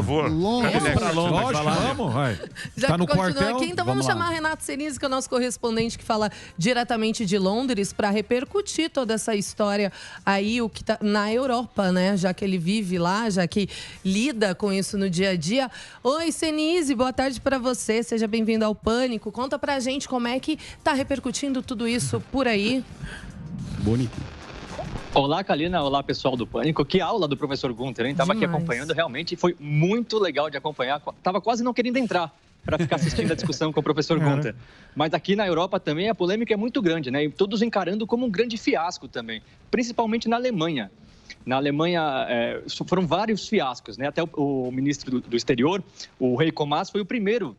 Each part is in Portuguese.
favor. Vamos para Londres. Vamos, vai. Já tá que no continua quartel? aqui, então vamos chamar Renato Senise, que é o nosso correspondente que fala diretamente de Londres, para repercutir toda essa história aí, o que tá na Europa, né? Já que ele vive lá, já que lida com isso no dia a dia. Oi, Senise, boa tarde para você. Seja bem-vindo ao Pânico. Conta pra gente como é que tá repercutindo tudo isso por aí. Bonito. Olá, Kalina. Olá, pessoal do Pânico. Que aula do professor Gunter, hein? Tava aqui acompanhando, realmente foi muito legal de acompanhar. Tava quase não querendo entrar para ficar assistindo a discussão com o professor Gunter. Mas aqui na Europa também a polêmica é muito grande, né? E todos encarando como um grande fiasco também, principalmente na Alemanha. Na Alemanha foram vários fiascos, né? Até o ministro do Exterior, o Heiko Maas, foi o primeiro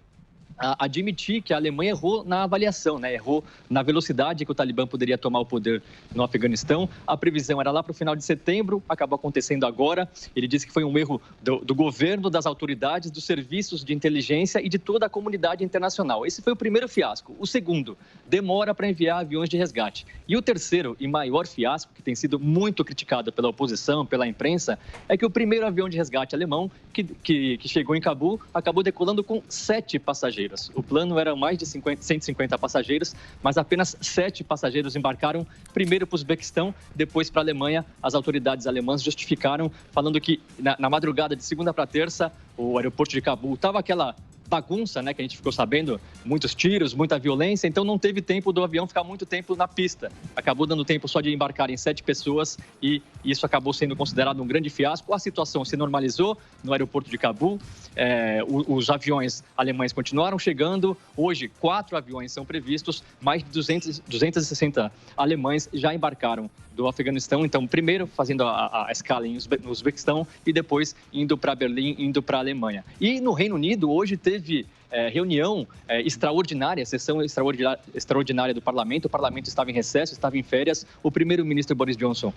a admitir que a Alemanha errou na avaliação, né? Errou na velocidade que o Talibã poderia tomar o poder no Afeganistão. A previsão era lá para o final de setembro, acabou acontecendo agora. Ele disse que foi um erro do governo, das autoridades, dos serviços de inteligência e de toda a comunidade internacional. Esse foi o primeiro fiasco. O segundo, demora para enviar aviões de resgate. E o terceiro e maior fiasco, que tem sido muito criticado pela oposição, pela imprensa, é que o primeiro avião de resgate alemão que chegou em Cabul acabou decolando com 7 passageiros. O plano era mais de 150 passageiros, mas apenas 7 passageiros embarcaram, primeiro para o Uzbequistão, depois para a Alemanha. As autoridades alemãs justificaram, falando que na madrugada de segunda para terça, o aeroporto de Cabul estava aquela bagunça, né, que a gente ficou sabendo, muitos tiros, muita violência, então não teve tempo do avião ficar muito tempo na pista. Acabou dando tempo só de embarcarem 7 pessoas e isso acabou sendo considerado um grande fiasco. A situação se normalizou no aeroporto de Cabul, os aviões alemães continuaram chegando. Hoje, 4 aviões são previstos, mais de 260 alemães já embarcaram do Afeganistão, então primeiro fazendo a escala no Uzbequistão e depois indo para Berlim, indo para a Alemanha. E no Reino Unido hoje teve reunião extraordinária, sessão extraordinária do Parlamento. O Parlamento estava em recesso, estava em férias. O primeiro-ministro Boris Johnson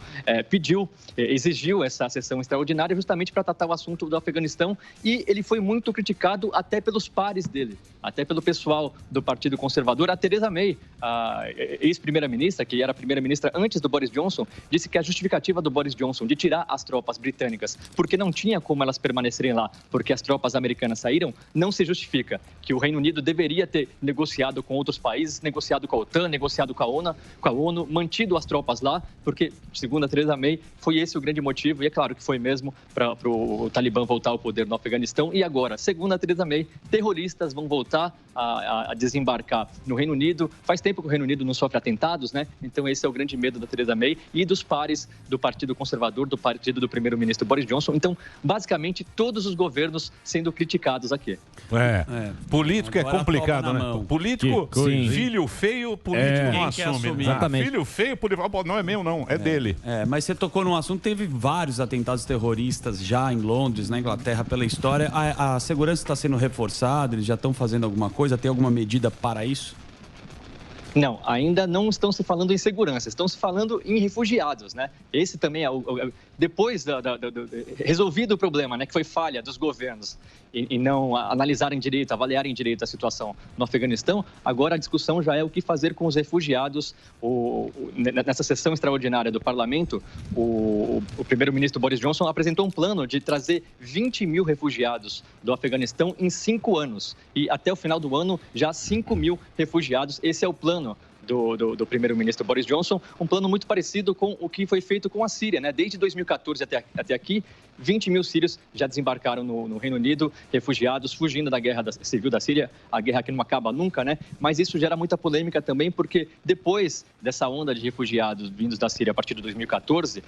exigiu essa sessão extraordinária justamente para tratar o assunto do Afeganistão e ele foi muito criticado até pelos pares dele, até pelo pessoal do Partido Conservador. A Theresa May, a ex-primeira-ministra, que era a primeira-ministra antes do Boris Johnson, disse que a justificativa do Boris Johnson de tirar as tropas britânicas, porque não tinha como elas permanecerem lá, porque as tropas americanas saíram, não se justifica. Que o Reino Unido deveria ter negociado com outros países, negociado com a OTAN, negociado com a ONU, mantido as tropas lá, porque, segundo a Theresa May, foi esse o grande motivo, e é claro que foi mesmo para o Talibã voltar ao poder no Afeganistão. E agora, segundo a Theresa May, terroristas vão voltar a desembarcar no Reino Unido. Faz tempo que o Reino Unido não sofre atentados, né? Então esse é o grande medo da Theresa May e dos pares do Partido Conservador, do partido do primeiro-ministro Boris Johnson. Então, basicamente, todos os governos sendo criticados aqui. Político agora é complicado, né? Político, filho feio, político não assume. Exatamente. Filho feio, político, não é meu não, é dele. Mas você tocou num assunto, teve vários atentados terroristas já em Londres, na Inglaterra, pela história. A segurança está sendo reforçada, eles já estão fazendo alguma coisa, tem alguma medida para isso? Não, ainda não estão se falando em segurança, estão se falando em refugiados, né? Esse também é depois resolvido o problema, né, que foi falha dos governos e não analisarem direito, avaliarem direito a situação no Afeganistão, agora a discussão já é o que fazer com os refugiados. Nessa sessão extraordinária do parlamento, o primeiro-ministro Boris Johnson apresentou um plano de trazer 20 mil refugiados do Afeganistão em 5 anos e até o final do ano já 5 mil refugiados. Esse é o plano do primeiro-ministro Boris Johnson, um plano muito parecido com o que foi feito com a Síria, né? Desde 2014 até aqui, 20 mil sírios já desembarcaram no Reino Unido, refugiados, fugindo da guerra civil da Síria, a guerra que não acaba nunca, né? Mas isso gera muita polêmica também, porque depois dessa onda de refugiados vindos da Síria a partir de 2014,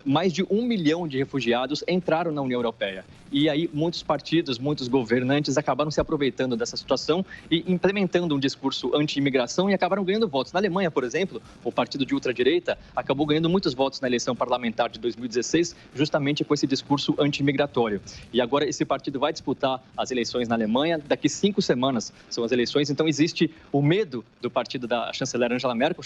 mais de 1 milhão de refugiados entraram na União Europeia. E aí muitos partidos, muitos governantes acabaram se aproveitando dessa situação e implementando um discurso anti-imigração e acabaram ganhando votos. Na Alemanha, por exemplo, o partido de ultradireita acabou ganhando muitos votos na eleição parlamentar de 2016, justamente com esse discurso anti-imigratório. E agora esse partido vai disputar as eleições na Alemanha. Daqui 5 semanas são as eleições, então existe o medo do partido da chanceler Angela Merkel,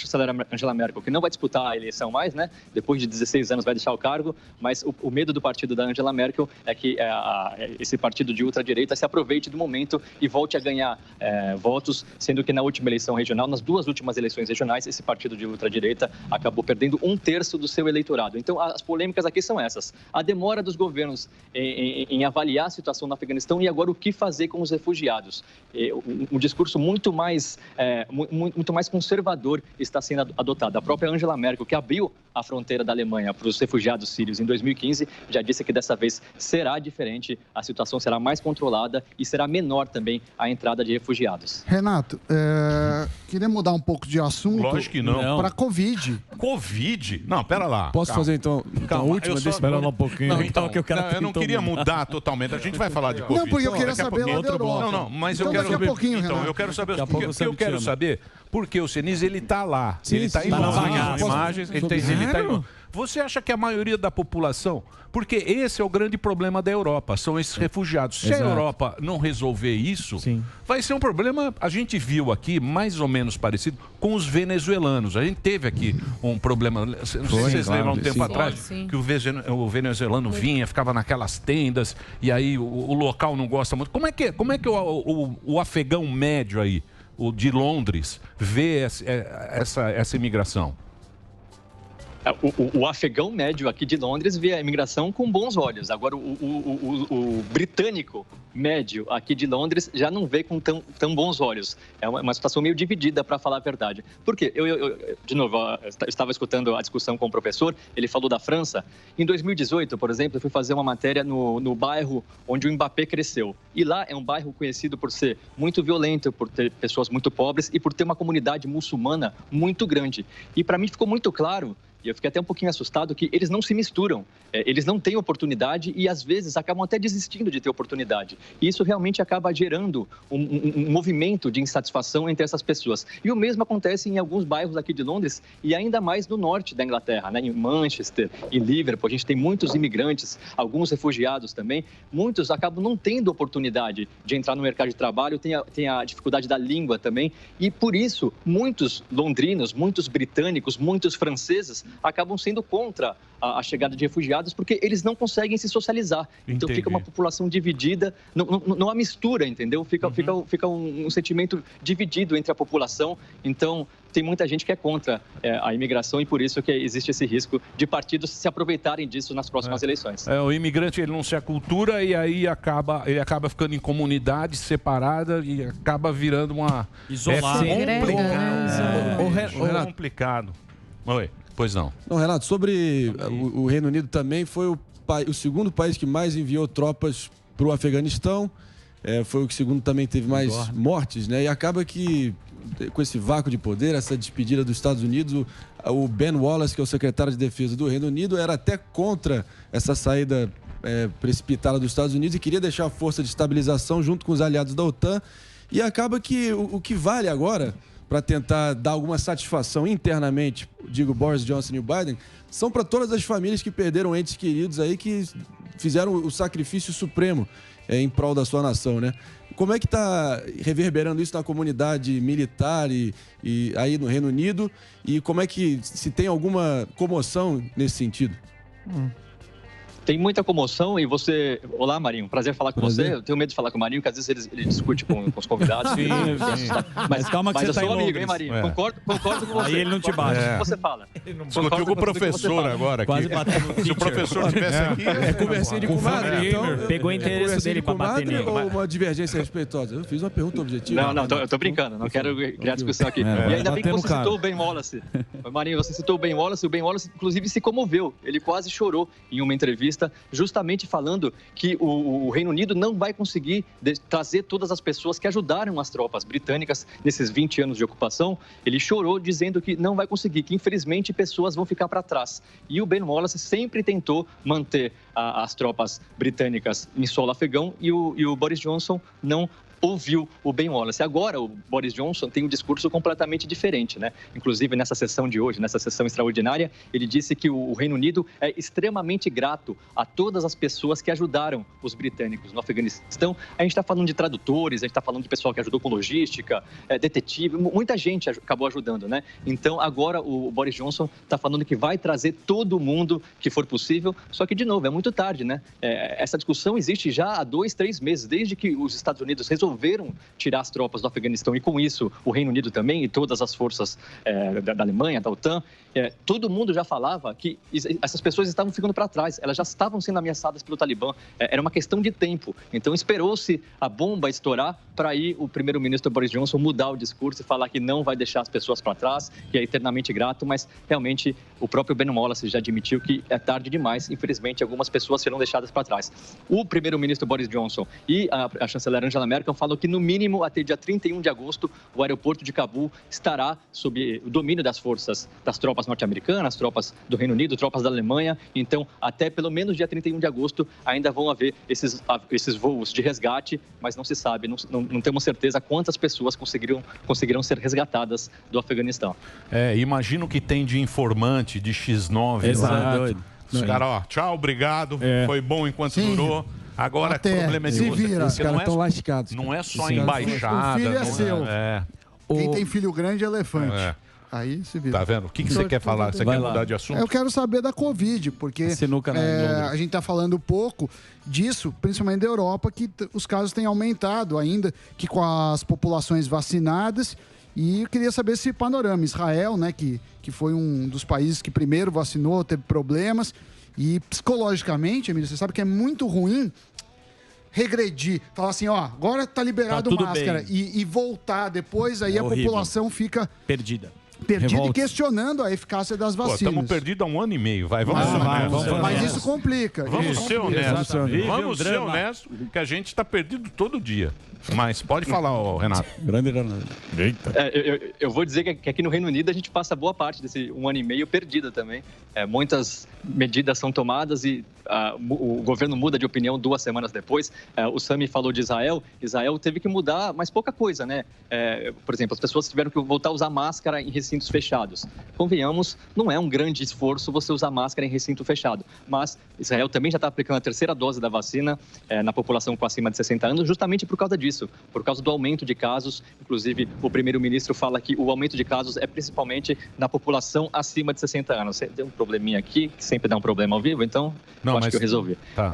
que não vai disputar a eleição mais, né? Depois de 16 anos vai deixar o cargo, mas o medo do partido da Angela Merkel é que esse partido de ultradireita se aproveite do momento e volte a ganhar votos, sendo que na última eleição regional, nas 2 últimas eleições regionais, esse partido de ultradireita acabou perdendo 1/3 do seu eleitorado. Então, as polêmicas aqui são essas. A demora dos governos em avaliar a situação no Afeganistão e agora o que fazer com os refugiados. Um discurso muito mais conservador está sendo adotado. A própria Angela Merkel, que abriu a fronteira da Alemanha para os refugiados sírios em 2015, já disse que dessa vez será diferente, a situação será mais controlada e será menor também a entrada de refugiados. Renato, queria mudar um pouco de assunto. Lógico que não. Para Covid. Covid? Não, pera lá. Posso fazer então a última? Espera lá um pouquinho. Não, então, eu não queria mudar totalmente. A gente vai falar de Covid. Não, porque eu queria saber lá da Europa. Não, mas então, eu quero saber. Então, eu quero saber eu quero saber porque o Senise ele tá lá. Sim, ele tá em imagens, ele tá em... Você acha que a maioria da população... Porque esse é o grande problema da Europa, são esses refugiados. Se a Europa não resolver isso, vai ser um problema... A gente viu aqui, mais ou menos parecido, com os venezuelanos. A gente teve aqui um problema... Não sei se vocês lembram um tempo atrás, que o venezuelano vinha, ficava naquelas tendas, e aí o local não gosta muito. Como é que o afegão médio aí, o de Londres, vê essa imigração? O afegão médio aqui de Londres vê a imigração com bons olhos. Agora, o britânico médio aqui de Londres já não vê com tão bons olhos. É uma situação meio dividida, para falar a verdade. Por quê? De novo, eu estava escutando a discussão com o professor, ele falou da França. Em 2018, por exemplo, eu fui fazer uma matéria no bairro onde o Mbappé cresceu. E lá é um bairro conhecido por ser muito violento, por ter pessoas muito pobres e por ter uma comunidade muçulmana muito grande. E para mim ficou muito claro, e eu fiquei até um pouquinho assustado, que eles não se misturam, eles não têm oportunidade e, às vezes, acabam até desistindo de ter oportunidade. E isso realmente acaba gerando um movimento de insatisfação entre essas pessoas. E o mesmo acontece em alguns bairros aqui de Londres e ainda mais no norte da Inglaterra, né? Em Manchester, em Liverpool, a gente tem muitos imigrantes, alguns refugiados também. Muitos acabam não tendo oportunidade de entrar no mercado de trabalho, tem a dificuldade da língua também. E, por isso, muitos londrinos, muitos britânicos, muitos franceses acabam sendo contra a chegada de refugiados porque eles não conseguem se socializar. Então fica uma população dividida, não há mistura, entendeu? Fica um sentimento dividido entre a população. Então tem muita gente que é contra a imigração e por isso que existe esse risco de partidos se aproveitarem disso nas próximas eleições. O imigrante ele não se acultura e aí ele acaba ficando em comunidade separada e acaba virando uma... Isolado. É complicado. Oi. Pois não. Não, Renato, sobre o Reino Unido também foi o segundo país que mais enviou tropas para o Afeganistão. Foi o que segundo também teve mais mortes, né? E acaba que, com esse vácuo de poder, essa despedida dos Estados Unidos, o Ben Wallace, que é o secretário de Defesa do Reino Unido, era até contra essa saída precipitada dos Estados Unidos e queria deixar a força de estabilização junto com os aliados da OTAN. E acaba que o que vale agora, para tentar dar alguma satisfação internamente, digo Boris Johnson e o Biden, são para todas as famílias que perderam entes queridos aí, que fizeram o sacrifício supremo em prol da sua nação, né? Como é que está reverberando isso na comunidade militar e aí no Reino Unido? E como é que se tem alguma comoção nesse sentido? Tem muita comoção e você... Olá, Marinho. Prazer falar com você. Eu tenho medo de falar com o Marinho, porque às vezes ele discute com os convidados. Sim. Mas calma que você está em Londres. Amigo, hein, Marinho? Concordo com você. Aí ele não te bate. O que você fala. Discutiu com o professor agora. Quase bateu no Se o professor estivesse aqui... conversinha de comadre. Então, pegou o interesse dele para bater nele. Ou uma divergência respeitosa? Eu fiz uma pergunta objetiva. Não, eu tô brincando. Não quero criar discussão aqui. E ainda bem que você citou o Ben Wallace. Marinho, você citou o Ben Wallace. O Ben Wallace, inclusive, se comoveu. Ele quase chorou em uma entrevista, justamente falando que o Reino Unido não vai conseguir trazer todas as pessoas que ajudaram as tropas britânicas nesses 20 anos de ocupação. Ele chorou dizendo que não vai conseguir, que infelizmente pessoas vão ficar para trás. E o Ben Wallace sempre tentou manter as tropas britânicas em solo afegão e o Boris Johnson não ouviu o Ben Wallace. Agora, o Boris Johnson tem um discurso completamente diferente, né? Inclusive, nessa sessão de hoje, nessa sessão extraordinária, ele disse que o Reino Unido é extremamente grato a todas as pessoas que ajudaram os britânicos no Afeganistão. A gente está falando de tradutores, a gente está falando de pessoal que ajudou com logística, detetive, muita gente acabou ajudando, né? Então, agora o Boris Johnson está falando que vai trazer todo mundo que for possível, só que, de novo, é muito tarde, né? Essa discussão existe já há 2, 3 meses, desde que os Estados Unidos resolveram tirar as tropas do Afeganistão e, com isso, o Reino Unido também e todas as forças da Alemanha, da OTAN. Todo mundo já falava que essas pessoas estavam ficando para trás, elas já estavam sendo ameaçadas pelo Talibã. Era uma questão de tempo. Então, esperou-se a bomba estourar para aí o primeiro-ministro Boris Johnson mudar o discurso e falar que não vai deixar as pessoas para trás, que é eternamente grato, mas realmente o próprio Ben Wallace já admitiu que é tarde demais. Infelizmente, algumas pessoas serão deixadas para trás. O primeiro-ministro Boris Johnson e a chanceler Angela Merkel falam que, no mínimo, até dia 31 de agosto, o aeroporto de Cabul estará sob o domínio das forças, das tropas norte-americanas, tropas do Reino Unido, tropas da Alemanha. Então, até pelo menos dia 31 de agosto, ainda vão haver esses voos de resgate, mas não se sabe, não temos certeza quantas pessoas conseguiram ser resgatadas do Afeganistão. Imagino que tem de informante, de X9. Exato. Os caras, ó, tchau, obrigado, foi bom enquanto durou. Agora, o problema é de você. Os caras estão lascados. Não é só embaixada. O filho é seu. Quem tem filho grande é elefante. Aí se vira. Tá vendo? O que você quer falar? Você quer mudar de assunto? Eu quero saber da Covid, porque a gente está falando pouco disso, principalmente da Europa, que os casos têm aumentado ainda, que com as populações vacinadas. E eu queria saber esse panorama. Israel, né, que foi um dos países que primeiro vacinou, teve problemas. E psicologicamente, Emílio, você sabe que é muito ruim regredir, falar assim, ó, agora tá liberado máscara e voltar depois, aí a população fica perdida e questionando a eficácia das vacinas. Estamos perdidos há 1 ano e meio, vamos ser honestos. Mas isso complica. Vamos ser honestos. Vamos ser honestos, que a gente está perdido todo dia. Mas pode falar, Renato. Grande Renato. Eu vou dizer que aqui no Reino Unido a gente passa boa parte desse 1 ano e meio perdida também. Muitas medidas são tomadas e o governo muda de opinião 2 semanas depois. O Sami falou de Israel. Israel teve que mudar, mas pouca coisa, né? Por exemplo, as pessoas tiveram que voltar a usar máscara em recintos fechados. Convenhamos, não é um grande esforço você usar máscara em recinto fechado. Mas Israel também já está aplicando a 3ª dose da vacina na população com acima de 60 anos, justamente por causa disso, por causa do aumento de casos. Inclusive, o primeiro-ministro fala que o aumento de casos é principalmente na população acima de 60 anos. Tem um probleminha aqui, que sempre dá um problema ao vivo, então acho que eu resolvi. Tá.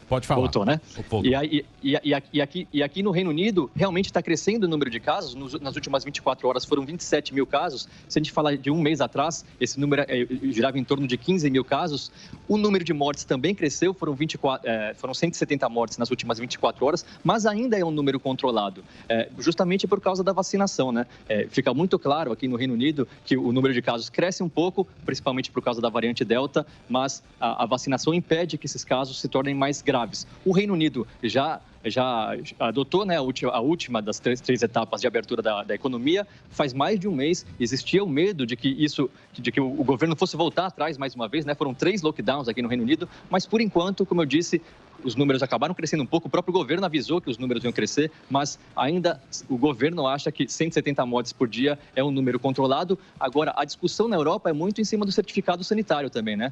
Pode falar. Voltou, né? Voltou. E aqui no Reino Unido, realmente está crescendo o número de casos. Nas últimas 24 horas foram 27 mil casos. Se a gente falar de um mês atrás, esse número girava em torno de 15 mil casos. O número de mortes também cresceu, foram 170 mortes nas últimas 24 horas, mas ainda é um número controlado, justamente por causa da vacinação, né? Fica muito claro aqui no Reino Unido que o número de casos cresce um pouco, principalmente por causa da variante Delta, mas a vacinação impede que esses casos se tornem mais graves. O Reino Unido já adotou, né, a última das três etapas de abertura da economia. Faz mais de um mês existia o medo de que o governo fosse voltar atrás mais uma vez, né? Foram 3 lockdowns aqui no Reino Unido, mas por enquanto, como eu disse, os números acabaram crescendo um pouco. O próprio governo avisou que os números iam crescer, mas ainda o governo acha que 170 mortes por dia é um número controlado. Agora, a discussão na Europa é muito em cima do certificado sanitário também, né?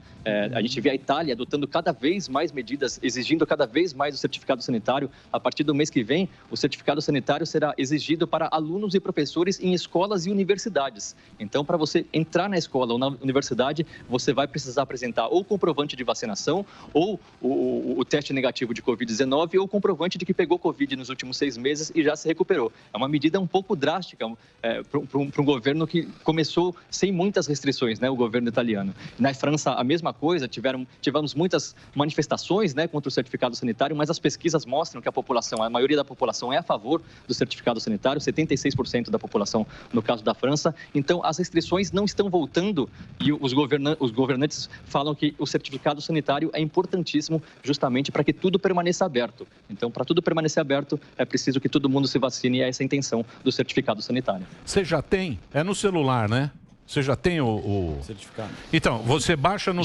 A gente vê a Itália adotando cada vez mais medidas, exigindo cada vez mais o certificado sanitário. A partir do mês que vem, o certificado sanitário será exigido para alunos e professores em escolas e universidades. Então, para você entrar na escola ou na universidade, você vai precisar apresentar ou comprovante de vacinação, ou o teste negativo de Covid-19, ou comprovante de que pegou Covid nos últimos 6 meses e já se recuperou. É uma medida um pouco drástica para um governo que começou sem muitas restrições, né? O governo italiano. Na França, a mesma coisa, tivemos muitas manifestações, né, contra o certificado sanitário, mas as pesquisas mostram que a maioria da população é a favor do certificado sanitário, 76% da população no caso da França. Então, as restrições não estão voltando e os governantes falam que o certificado sanitário é importantíssimo justamente para que tudo permaneça aberto. Então, para tudo permanecer aberto, é preciso que todo mundo se vacine e é essa a intenção do certificado sanitário. Você já tem? É no celular, né? Você já tem o certificado? Então, você baixa no...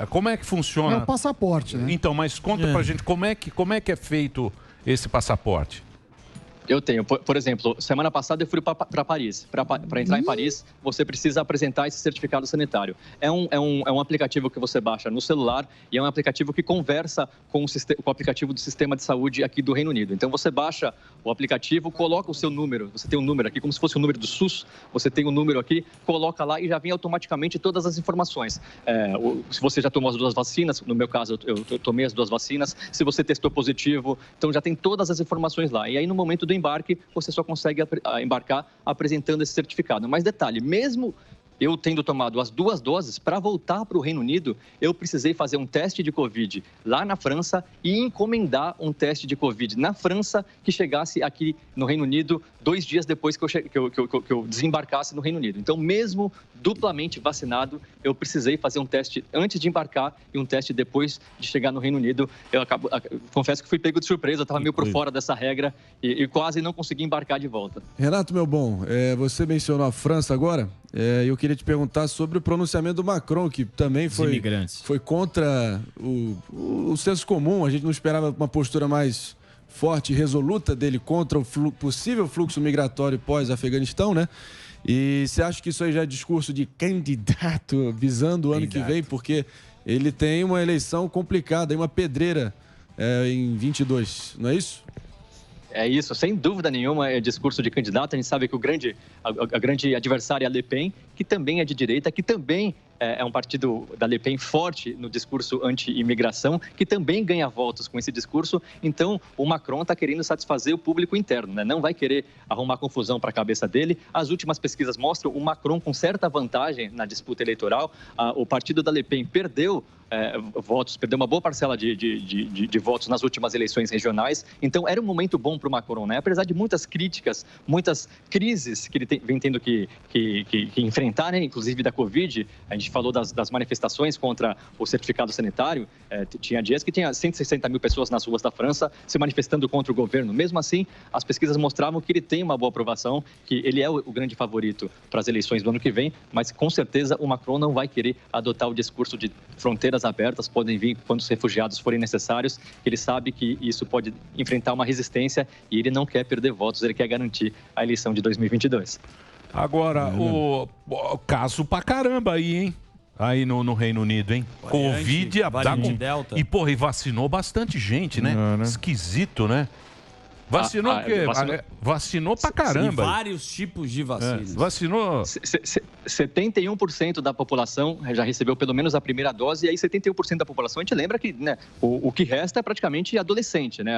Como é que funciona? É o passaporte, né? Então, mas conta pra gente como é que é feito esse passaporte. Eu tenho. Por exemplo, semana passada eu fui para Paris. Para entrar em Paris, você precisa apresentar esse certificado sanitário. É um aplicativo que você baixa no celular e é um aplicativo que conversa com o aplicativo do sistema de saúde aqui do Reino Unido. Então, você baixa o aplicativo, coloca o seu número. Você tem um número aqui, como se fosse o número do SUS. Você tem um número aqui, coloca lá e já vem automaticamente todas as informações. Se você já tomou as 2 vacinas, no meu caso, eu tomei as 2 vacinas. Se você testou positivo, então já tem todas as informações lá. E aí, no momento do embarque, você só consegue embarcar apresentando esse certificado. Mas detalhe, mesmo eu tendo tomado as 2 doses, para voltar para o Reino Unido, eu precisei fazer um teste de Covid lá na França e encomendar um teste de Covid na França que chegasse aqui no Reino Unido 2 dias depois que eu desembarcasse no Reino Unido. Então, mesmo duplamente vacinado, eu precisei fazer um teste antes de embarcar e um teste depois de chegar no Reino Unido. Confesso que fui pego de surpresa, eu estava meio por fora dessa regra e quase não consegui embarcar de volta. Renato, meu bom, você mencionou a França agora. Eu queria te perguntar sobre o pronunciamento do Macron, que também foi contra o senso comum. A gente não esperava uma postura mais forte e resoluta dele contra o possível fluxo migratório pós-Afeganistão, né? E você acha que isso aí já é discurso de candidato visando o ano que vem? Porque ele tem uma eleição complicada, uma pedreira em 22, não é isso? É isso, sem dúvida nenhuma, é discurso de candidato. A gente sabe que a grande adversária é a Le Pen, que também é de direita, que também é um partido da Le Pen forte no discurso anti-imigração, que também ganha votos com esse discurso. Então, o Macron está querendo satisfazer o público interno, né? Não vai querer arrumar confusão para a cabeça dele. As últimas pesquisas mostram o Macron com certa vantagem na disputa eleitoral. O partido da Le Pen perdeu votos, perdeu uma boa parcela de votos nas últimas eleições regionais. Então, era um momento bom para o Macron, né? Apesar de muitas críticas, muitas crises que ele vem tendo que enfrentar, né? Inclusive da Covid. A gente falou das manifestações contra o certificado sanitário. Tinha dias que tinha 160 mil pessoas nas ruas da França se manifestando contra o governo. Mesmo assim, as pesquisas mostravam que ele tem uma boa aprovação, que ele é o grande favorito para as eleições do ano que vem, mas com certeza o Macron não vai querer adotar o discurso de fronteiras abertas, podem vir quando os refugiados forem necessários. Ele sabe que isso pode enfrentar uma resistência e ele não quer perder votos, ele quer garantir a eleição de 2022. Agora, o caso pra caramba aí, hein? Aí no Reino Unido, hein? Covid, Delta. E, porra, e vacinou bastante gente, né? Esquisito, né? Vacinou o quê? Vacinou pra caramba. Vários tipos de vacinas. Vacinou... 71% da população já recebeu pelo menos a primeira dose, e aí 71% da população, a gente lembra que, né, o que resta é praticamente adolescente, né?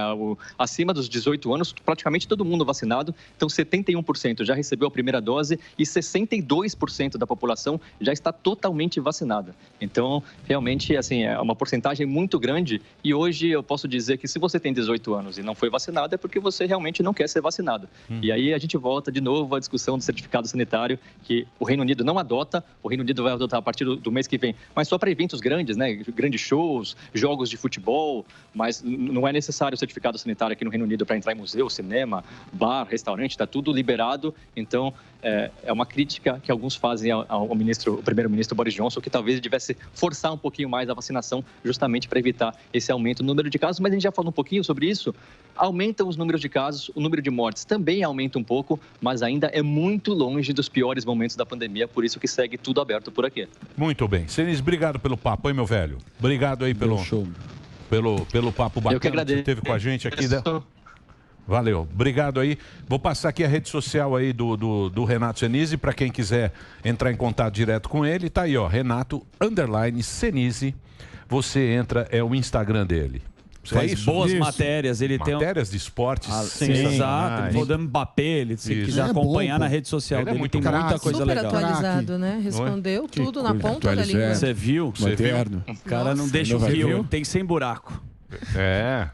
Acima dos 18 anos, praticamente todo mundo vacinado. Então, 71% já recebeu a primeira dose e 62% da população já está totalmente vacinada. Então, realmente, assim, é uma porcentagem muito grande. E hoje eu posso dizer que se você tem 18 anos e não foi vacinado, é porque você realmente não quer ser vacinado. E aí a gente volta de novo à discussão do certificado sanitário, que o Reino Unido não adota, o Reino Unido vai adotar a partir do mês que vem, mas só para eventos grandes, né? Grandes shows, jogos de futebol, mas não é necessário o certificado sanitário aqui no Reino Unido para entrar em museu, cinema, bar, restaurante, está tudo liberado. Então, é uma crítica que alguns fazem ao primeiro-ministro Boris Johnson, que talvez ele devesse forçar um pouquinho mais a vacinação, justamente para evitar esse aumento no número de casos. Mas a gente já falou um pouquinho sobre isso. Aumentam os números de casos, o número de mortes também aumenta um pouco, mas ainda é muito longe dos piores momentos da pandemia, por isso que segue tudo aberto por aqui. Muito bem. Senis, obrigado pelo papo, hein, meu velho? Obrigado aí pelo papo bacana que você teve com a gente aqui. Valeu, obrigado aí. Vou passar aqui a rede social aí do Renato Senise, para quem quiser entrar em contato direto com ele. Tá aí, ó, Renato_Senise. Você entra, é o Instagram dele. Faz boas matérias, ele tem matérias de esportes. Sim, exato. Vou dando Mbappé, se quiser acompanhar na rede social dele, tem muita coisa legal. Super atualizado, né? Respondeu tudo na ponta da língua. Você viu? Moderno. O cara não deixa o fio, tem sem buraco. É.